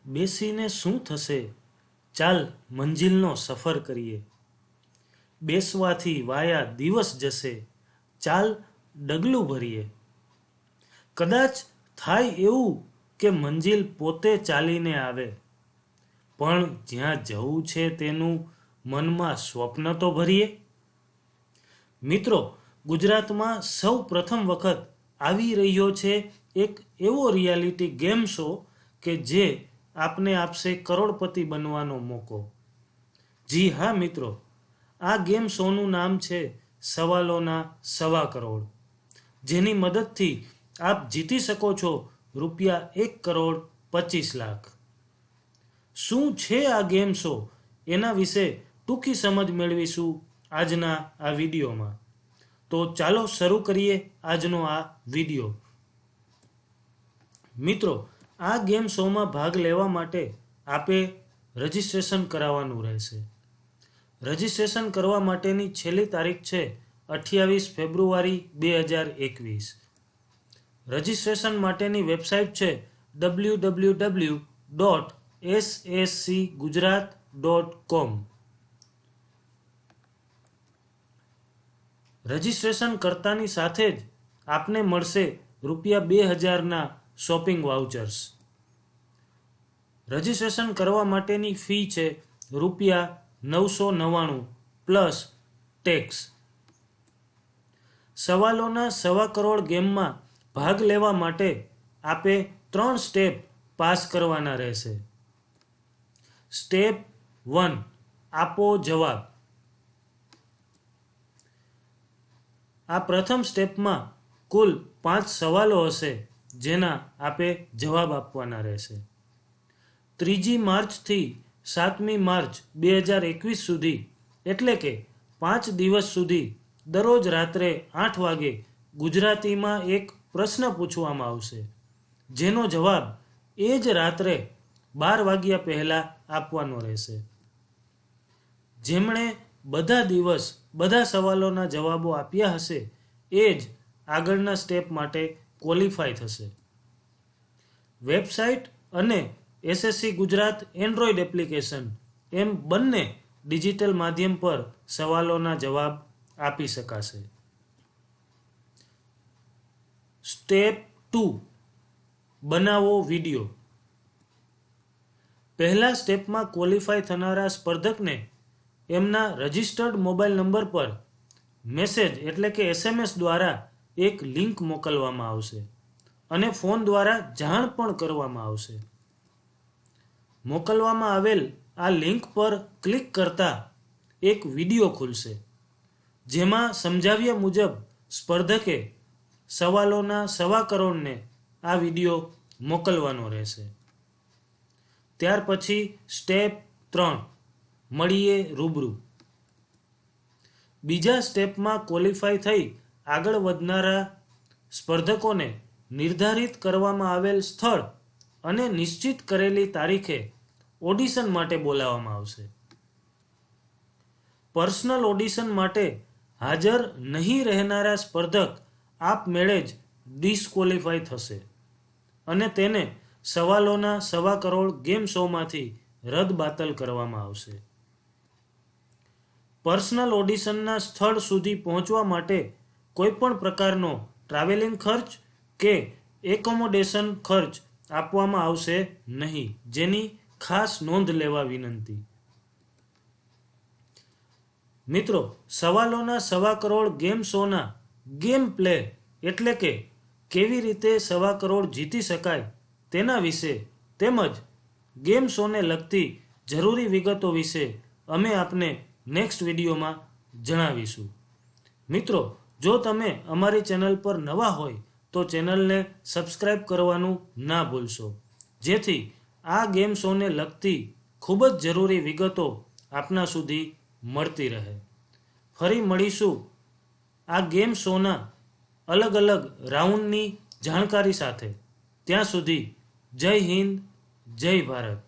બેસીને શું થશે, ચાલ મંજિલનો સફર કરીએ. બેસવાથી વાયા દિવસ જશે, ચાલ ડગલું ભરીએ. કદાચ થાય એવું કે મંજિલ પોતે ચાલીને આવે, પણ જ્યાં જવું છે તેનું મનમાં સ્વપ્ન તો ભરીએ. મિત્રો, ગુજરાતમાં સૌ પ્રથમ વખત આવી રહ્યો છે એક એવો રિયાલિટી ગેમ શો કે જે આપને આપશે કરોડપતિ બનવાનો મોકો. જી હા મિત્રો, આ ગેમ શોનું નામ છે સવાલોના 1.25 કરોડ, જેની મદદથી આપ જીતી શકો છો ₹1,25,00,000. શું છે આ ગેમ શો, એના વિશે ટૂંકી સમજ મેળવીશું આજના આ વિડીયોમાં. તો ચાલો શરૂ કરીએ આજનો આ વિડીયો. મિત્રો, આ ગેમ શોમાં ભાગ લેવા માટે આપે રજિસ્ટ્રેશન કરાવવાનું રહેશે. રજિસ્ટ્રેશન કરવા માટેની છેલ્લી તારીખ છે 28 ફેબ્રુઆરી 2021. રજિસ્ટ્રેશન માટેની વેબસાઇટ છે www.sscgujarat.com. રજિસ્ટ્રેશન કરતાની સાથે જ આપને મળશે ₹2,000ના શોપિંગ વાઉચર્સ. રજિસ્ટ્રેશન કરવા માટેની ફી છે ₹999 પ્લસ ટેક્સ. સવાલોના 1.25 કરોડ ગેમમાં ભાગ લેવા માટે આપે 3 સ્ટેપ પાસ કરવાના રહેશે. સ્ટેપ 1, આપો જવાબ. આ પ્રથમ સ્ટેપમાં કુલ 5 સવાલો હશે જેના આપે જવાબ આપવાના રહેશે. 3 માર્ચથી 7 માર્ચ 2021 સુધી, એટલે કે 5 દિવસ સુધી દરરોજ રાત્રે 8 વાગે ગુજરાતીમાં એક પ્રશ્ન પૂછવામાં આવશે, જેનો જવાબ એ જ રાત્રે 12 વાગ્યા પહેલા આપવાનો રહેશે. જેમણે બધા દિવસ બધા સવાલોના જવાબો આપ્યા હશે એ જ આગળના સ્ટેપ માટે ક્વોલિફાય થશે. વેબસાઇટ અને એસએસસી ગુજરાત એન્ડ્રોઈડ એપ્લિકેશન એમ બંને ડિજિટલ માધ્યમ પર સવાલોના જવાબ આપી શકાશે. સ્ટેપ 2, બનાવો વિડીયો. પહેલા સ્ટેપમાં ક્વોલિફાય થનારા સ્પર્ધકને એમના રજિસ્ટર્ડ મોબાઈલ નંબર પર મેસેજ એટલે કે SMS દ્વારા એક લિંક મોકલવામાં આવશે અને ફોન દ્વારા જાણ પણ કરવામાં આવશે. મોકલવામાં આવેલ આ લિંક પર ક્લિક કરતા એક વિડીયો ખુલશે, જેમાં સમજાવ્યા મુજબ સ્પર્ધકે સવાલોના 1.25 કરોડને આ વિડીયો મોકલવાનો રહેશે. ત્યાર પછી સ્ટેપ 3, મળીએ રૂબરૂ. બીજા સ્ટેપમાં ક્વોલિફાય થઈ આગળ વધનારા સ્પર્ધકોને નિર્ધારિત કરવામાં આવેલ સ્થળ અને નિશ્ચિત કરેલી તારીખે ઓડિશન માટે બોલાવવામાં આવશે. પર્સનલ ઓડિશન માટે હાજર નહીં રહેનારા સ્પર્ધક આપમેળે જ ડિસ્ક્વોલિફાય થશે અને તેને સવાલોના 1.25 કરોડ ગેમ શોમાંથી રદબાતલ કરવામાં આવશે. પર્સનલ ઓડિશનના સ્થળ સુધી પહોંચવા માટે કોઈપણ પ્રકારનો ટ્રાવેલિંગ ખર્ચ કે એકોમોડેશન ખર્ચ આપવામાં આવશે નહીં, જેની ખાસ નોંધ લેવા વિનંતી. મિત્રો, સવાલોના 1.25 કરોડ ગેમ શોના ગેમ પ્લે એટલે કે કેવી રીતે 1.25 કરોડ જીતી શકાય તેના વિશે તેમજ ગેમ શોને લગતી જરૂરી વિગતો વિશે અમે આપને નેક્સ્ટ વિડીયોમાં જણાવીશું. મિત્રો, જો તમે અમારી ચેનલ પર નવા હોય તો ચેનલને સબસ્ક્રાઈબ કરવાનું ના ભૂલશો, જેથી આ ગેમ શોને લગતી ખૂબ જ જરૂરી વિગતો આપના સુધી મળતી રહે. ફરી મળીશું આ ગેમ શોના અલગ અલગ રાઉન્ડની જાણકારી સાથે. ત્યાં સુધી જય હિન્દ, જય ભારત.